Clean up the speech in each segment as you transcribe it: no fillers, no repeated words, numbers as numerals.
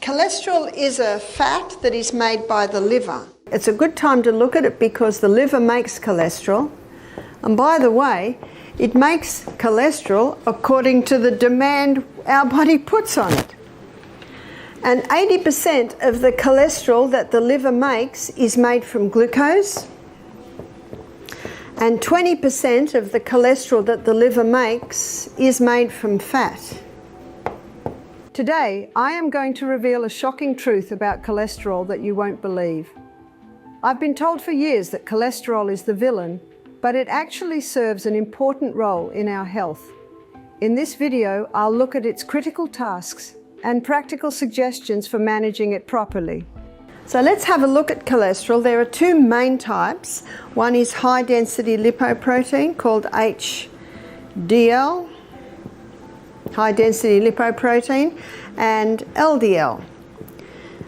Cholesterol is a fat that is made by the liver. It's a good time to look at it because the liver makes cholesterol. And by the way, it makes cholesterol according to the demand our body puts on it. And 80% of the cholesterol that the liver makes is made from glucose. And 20% of the cholesterol that the liver makes is made from fat. Today, I am going to reveal a shocking truth about cholesterol that you won't believe. I've been told for years that cholesterol is the villain, but it actually serves an important role in our health. In this video, I'll look at its critical tasks and practical suggestions for managing it properly. So let's have a look at cholesterol. There are two main types. One is high-density lipoprotein called HDL, high-density lipoprotein, and LDL.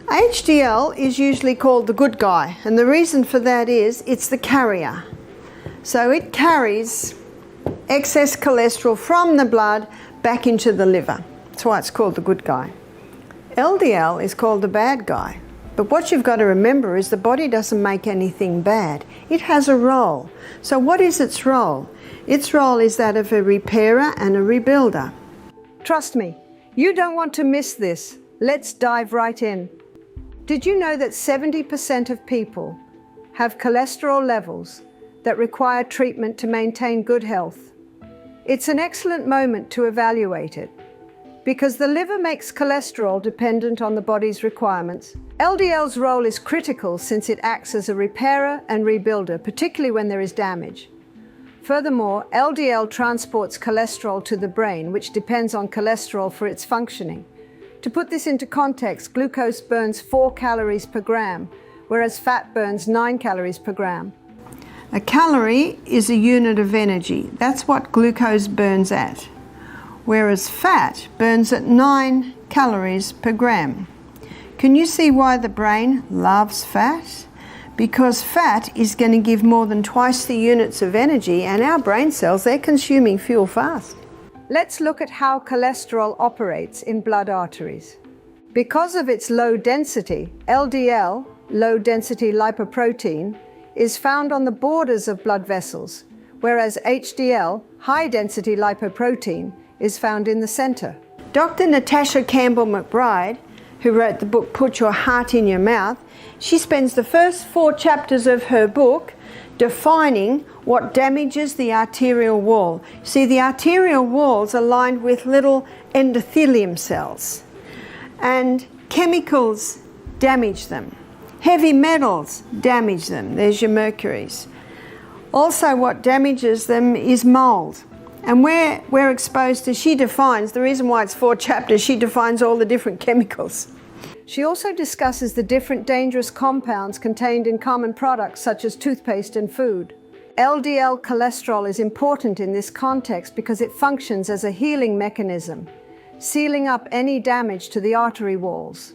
HDL is usually called the good guy, and the reason for that is it's the carrier. So it carries excess cholesterol from the blood back into the liver. That's why it's called the good guy. LDL is called the bad guy. But what you've got to remember is the body doesn't make anything bad. It has a role. So what is its role? Its role is that of a repairer and a rebuilder. Trust me, you don't want to miss this. Let's dive right in. Did you know that 70% of people have cholesterol levels that require treatment to maintain good health? It's an excellent moment to evaluate it, because the liver makes cholesterol dependent on the body's requirements. LDL's role is critical since it acts as a repairer and rebuilder, particularly when there is damage. Furthermore, LDL transports cholesterol to the brain, which depends on cholesterol for its functioning. To put this into context, glucose burns 4 calories per gram, whereas fat burns 9 calories per gram. A calorie is a unit of energy. That's what glucose burns at, whereas fat burns at 9 calories per gram. Can you see why the brain loves fat? Because fat is going to give more than twice the units of energy, and our brain cells, they're consuming fuel fast. Let's look at how cholesterol operates in blood arteries. Because of its low density, LDL, low density lipoprotein, is found on the borders of blood vessels, whereas HDL, high density lipoprotein, is found in the center. Dr. Natasha Campbell McBride, who wrote the book Put Your Heart in Your Mouth, she spends the first 4 chapters of her book defining what damages the arterial wall. See, the arterial walls are lined with little endothelium cells, and chemicals damage them. Heavy metals damage them. There's your mercuries. Also, what damages them is mold. And we're exposed to, she defines, the reason why it's 4 chapters, she defines all the different chemicals. She also discusses the different dangerous compounds contained in common products such as toothpaste and food. LDL cholesterol is important in this context because it functions as a healing mechanism, sealing up any damage to the artery walls.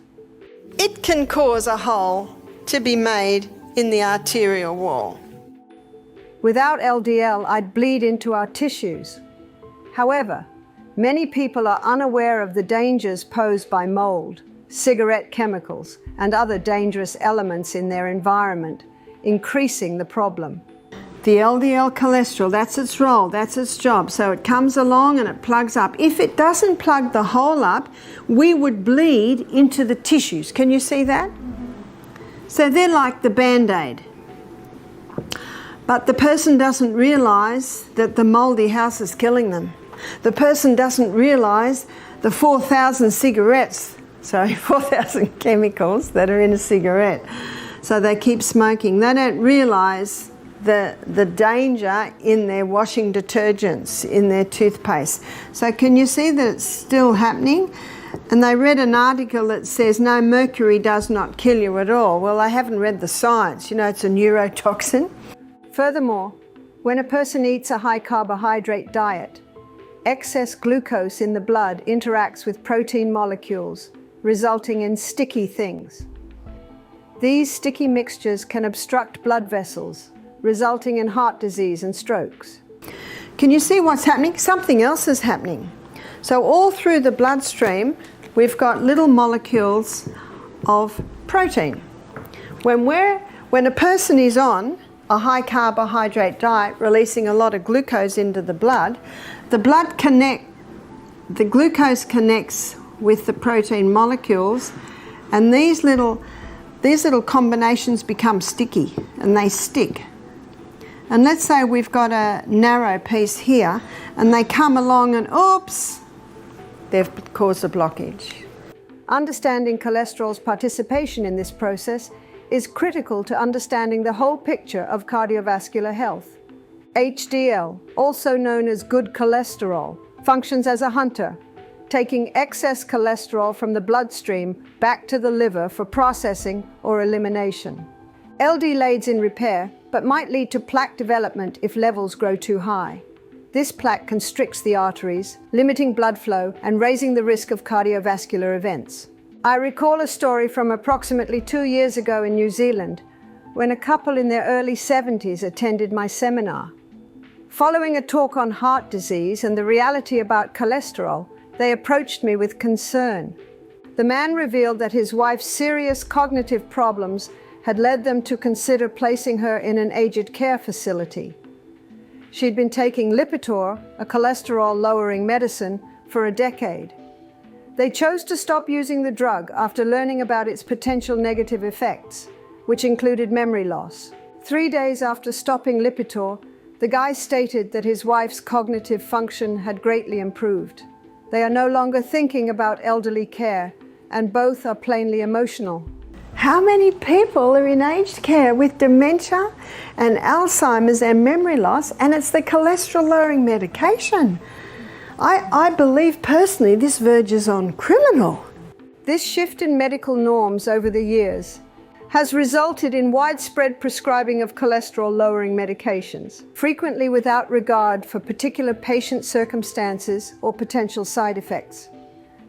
It can cause a hole to be made in the arterial wall. Without LDL, I'd bleed into our tissues. However, many people are unaware of the dangers posed by mold, cigarette chemicals, and other dangerous elements in their environment, increasing the problem. The LDL cholesterol, that's its role, that's its job. So it comes along and it plugs up. If it doesn't plug the hole up, we would bleed into the tissues. Can you see that? So they're like the Band-Aid. But the person doesn't realize that the moldy house is killing them. The person doesn't realize the 4,000 chemicals that are in a cigarette. So they keep smoking. They don't realize the danger in their washing detergents, in their toothpaste. So can you see that it's still happening? And they read an article that says, no, mercury does not kill you at all. Well, they haven't read the science. You know, it's a neurotoxin. Furthermore, when a person eats a high carbohydrate diet, excess glucose in the blood interacts with protein molecules, resulting in sticky things. These sticky mixtures can obstruct blood vessels, resulting in heart disease and strokes. Can you see what's happening? Something else is happening. So all through the bloodstream, we've got little molecules of protein. When a person is on a high carbohydrate diet, releasing a lot of glucose into the glucose connects with the protein molecules, and these little combinations become sticky and they stick. And let's say we've got a narrow piece here and they come along and oops, they've caused a blockage. Understanding cholesterol's participation in this process is critical to understanding the whole picture of cardiovascular health. HDL, also known as good cholesterol, functions as a hunter, taking excess cholesterol from the bloodstream back to the liver for processing or elimination. LDL aids in repair, but might lead to plaque development if levels grow too high. This plaque constricts the arteries, limiting blood flow and raising the risk of cardiovascular events. I recall a story from approximately 2 years ago in New Zealand, when a couple in their early 70s attended my seminar. Following a talk on heart disease and the reality about cholesterol, they approached me with concern. The man revealed that his wife's serious cognitive problems had led them to consider placing her in an aged care facility. She'd been taking Lipitor, a cholesterol-lowering medicine, for a decade. They chose to stop using the drug after learning about its potential negative effects, which included memory loss. 3 days after stopping Lipitor, the guy stated that his wife's cognitive function had greatly improved. They are no longer thinking about elderly care, and both are plainly emotional. How many people are in aged care with dementia and Alzheimer's and memory loss, and it's the cholesterol-lowering medication? I believe personally this verges on criminal. This shift in medical norms over the years has resulted in widespread prescribing of cholesterol-lowering medications, frequently without regard for particular patient circumstances or potential side effects.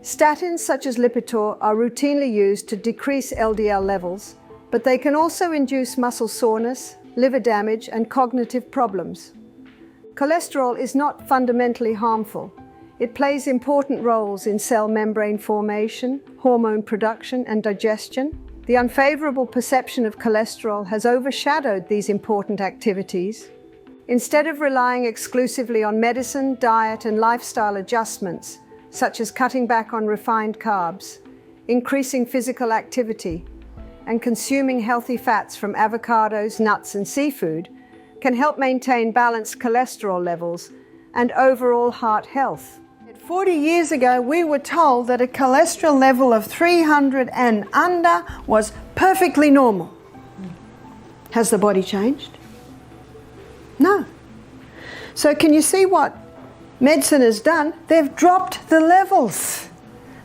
Statins such as Lipitor are routinely used to decrease LDL levels, but they can also induce muscle soreness, liver damage, and cognitive problems. Cholesterol is not fundamentally harmful. It plays important roles in cell membrane formation, hormone production, and digestion. The unfavorable perception of cholesterol has overshadowed these important activities. Instead of relying exclusively on medicine, diet, and lifestyle adjustments, such as cutting back on refined carbs, increasing physical activity, and consuming healthy fats from avocados, nuts, and seafood, can help maintain balanced cholesterol levels and overall heart health. 40 years ago, we were told that a cholesterol level of 300 and under was perfectly normal. Has the body changed? No. So can you see what medicine has done? They've dropped the levels.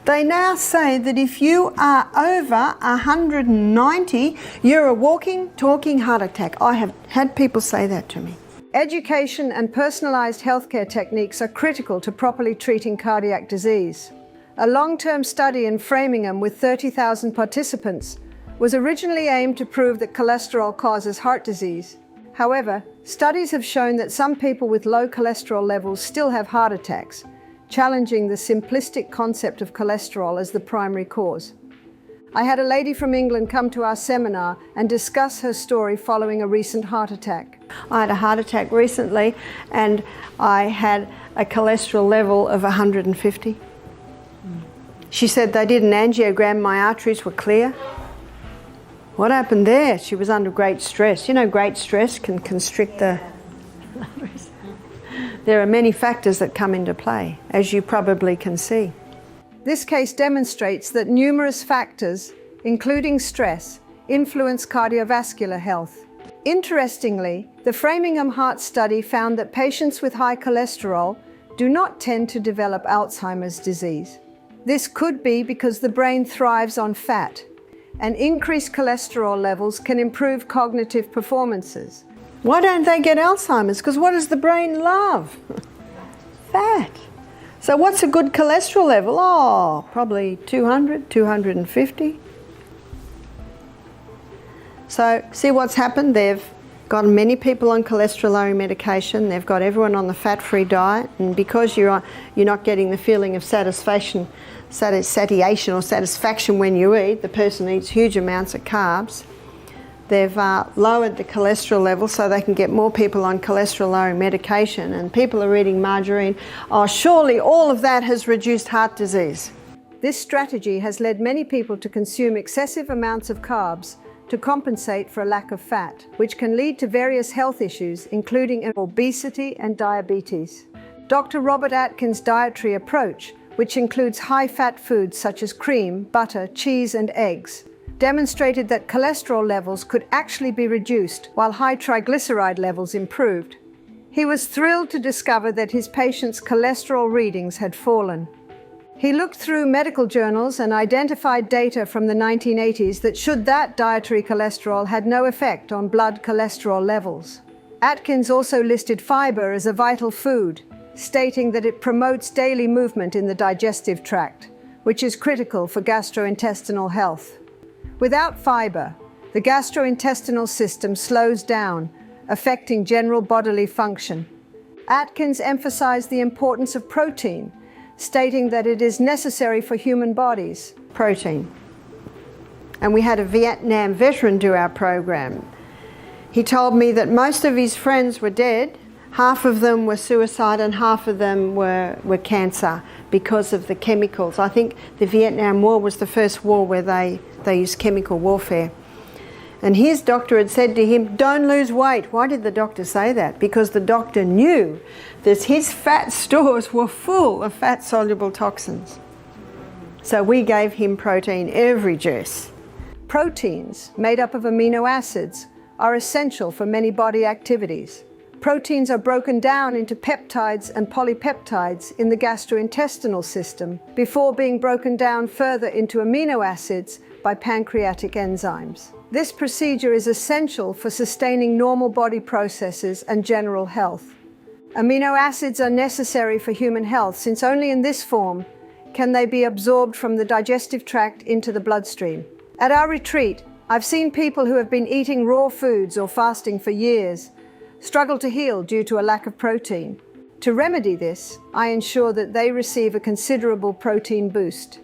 They now say that if you are over 190, you're a walking, talking heart attack. I have had people say that to me. Education and personalized healthcare techniques are critical to properly treating cardiac disease. A long-term study in Framingham with 30,000 participants was originally aimed to prove that cholesterol causes heart disease. However, studies have shown that some people with low cholesterol levels still have heart attacks, challenging the simplistic concept of cholesterol as the primary cause. I had a lady from England come to our seminar and discuss her story following a recent heart attack. I had a heart attack recently and I had a cholesterol level of 150. She said they did an angiogram, my arteries were clear. What happened there? She was under great stress. You know, great stress can constrict the arteries. There are many factors that come into play, as you probably can see. This case demonstrates that numerous factors, including stress, influence cardiovascular health. Interestingly, the Framingham Heart Study found that patients with high cholesterol do not tend to develop Alzheimer's disease. This could be because the brain thrives on fat, and increased cholesterol levels can improve cognitive performances. Why don't they get Alzheimer's? Because what does the brain love? Fat. So what's a good cholesterol level? Oh, probably 200, 250. So see what's happened? They've got many people on cholesterol-lowering medication. They've got everyone on the fat-free diet, and because you're not getting the feeling of satiation or satisfaction when you eat, the person eats huge amounts of carbs. They've lowered the cholesterol level so they can get more people on cholesterol-lowering medication, and people are eating margarine. Oh, surely all of that has reduced heart disease. This strategy has led many people to consume excessive amounts of carbs to compensate for a lack of fat, which can lead to various health issues, including obesity and diabetes. Dr. Robert Atkins' dietary approach, which includes high-fat foods such as cream, butter, cheese, and eggs, demonstrated that cholesterol levels could actually be reduced while high triglyceride levels improved. He was thrilled to discover that his patients' cholesterol readings had fallen. He looked through medical journals and identified data from the 1980s that showed that dietary cholesterol had no effect on blood cholesterol levels. Atkins also listed fiber as a vital food, stating that it promotes daily movement in the digestive tract, which is critical for gastrointestinal health. Without fiber, the gastrointestinal system slows down, affecting general bodily function. Atkins emphasized the importance of protein, stating that it is necessary for human bodies. Protein. And we had a Vietnam veteran do our program. He told me that most of his friends were dead, half of them were suicide and half of them were cancer because of the chemicals. I think the Vietnam War was the first war where they used chemical warfare. And his doctor had said to him, "Don't lose weight." Why did the doctor say that? Because the doctor knew that his fat stores were full of fat-soluble toxins. So we gave him protein every juice. Proteins, made up of amino acids, are essential for many body activities. Proteins are broken down into peptides and polypeptides in the gastrointestinal system before being broken down further into amino acids by pancreatic enzymes. This procedure is essential for sustaining normal body processes and general health. Amino acids are necessary for human health since only in this form can they be absorbed from the digestive tract into the bloodstream. At our retreat, I've seen people who have been eating raw foods or fasting for years struggle to heal due to a lack of protein. To remedy this, I ensure that they receive a considerable protein boost.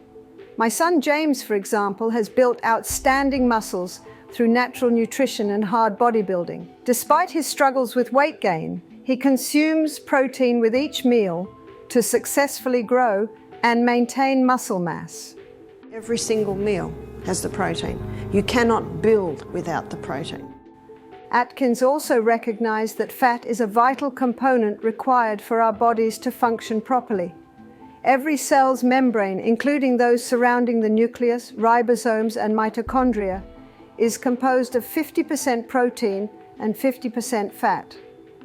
My son James, for example, has built outstanding muscles through natural nutrition and hard bodybuilding. Despite his struggles with weight gain, he consumes protein with each meal to successfully grow and maintain muscle mass. Every single meal has the protein. You cannot build without the protein. Atkins also recognized that fat is a vital component required for our bodies to function properly. Every cell's membrane, including those surrounding the nucleus, ribosomes, and mitochondria, is composed of 50% protein and 50% fat.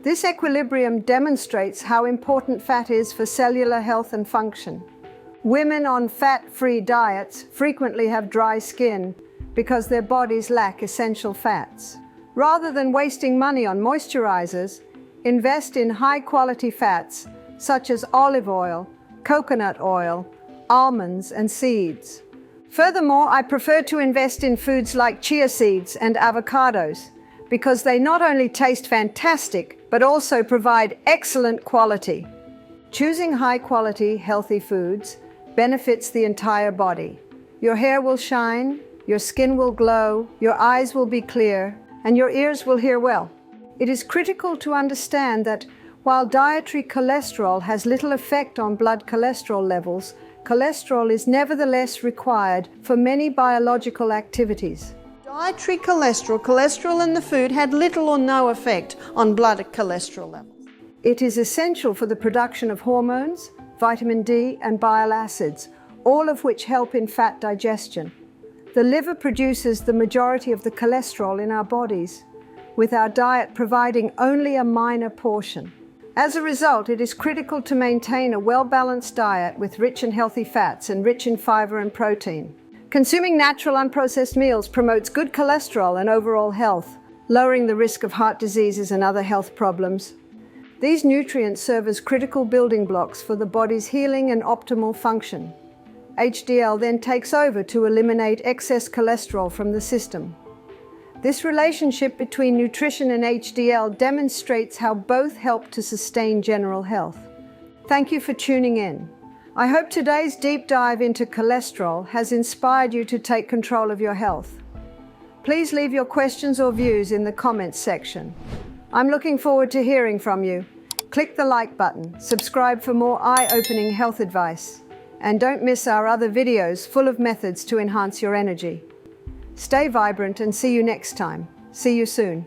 This equilibrium demonstrates how important fat is for cellular health and function. Women on fat-free diets frequently have dry skin because their bodies lack essential fats. Rather than wasting money on moisturizers, invest in high-quality fats such as olive oil, coconut oil, almonds, and seeds. Furthermore, I prefer to invest in foods like chia seeds and avocados because they not only taste fantastic, but also provide excellent quality. Choosing high-quality, healthy foods benefits the entire body. Your hair will shine, your skin will glow, your eyes will be clear, and your ears will hear well. It is critical to understand that while dietary cholesterol has little effect on blood cholesterol levels, cholesterol is nevertheless required for many biological activities. Dietary cholesterol in the food had little or no effect on blood cholesterol levels. It is essential for the production of hormones, vitamin D, and bile acids, all of which help in fat digestion. The liver produces the majority of the cholesterol in our bodies, with our diet providing only a minor portion. As a result, it is critical to maintain a well-balanced diet with rich and healthy fats and rich in fiber and protein. Consuming natural unprocessed meals promotes good cholesterol and overall health, lowering the risk of heart diseases and other health problems. These nutrients serve as critical building blocks for the body's healing and optimal function. HDL then takes over to eliminate excess cholesterol from the system. This relationship between nutrition and HDL demonstrates how both help to sustain general health. Thank you for tuning in. I hope today's deep dive into cholesterol has inspired you to take control of your health. Please leave your questions or views in the comments section. I'm looking forward to hearing from you. Click the like button, subscribe for more eye-opening health advice, and don't miss our other videos full of methods to enhance your energy. Stay vibrant and see you next time. See you soon.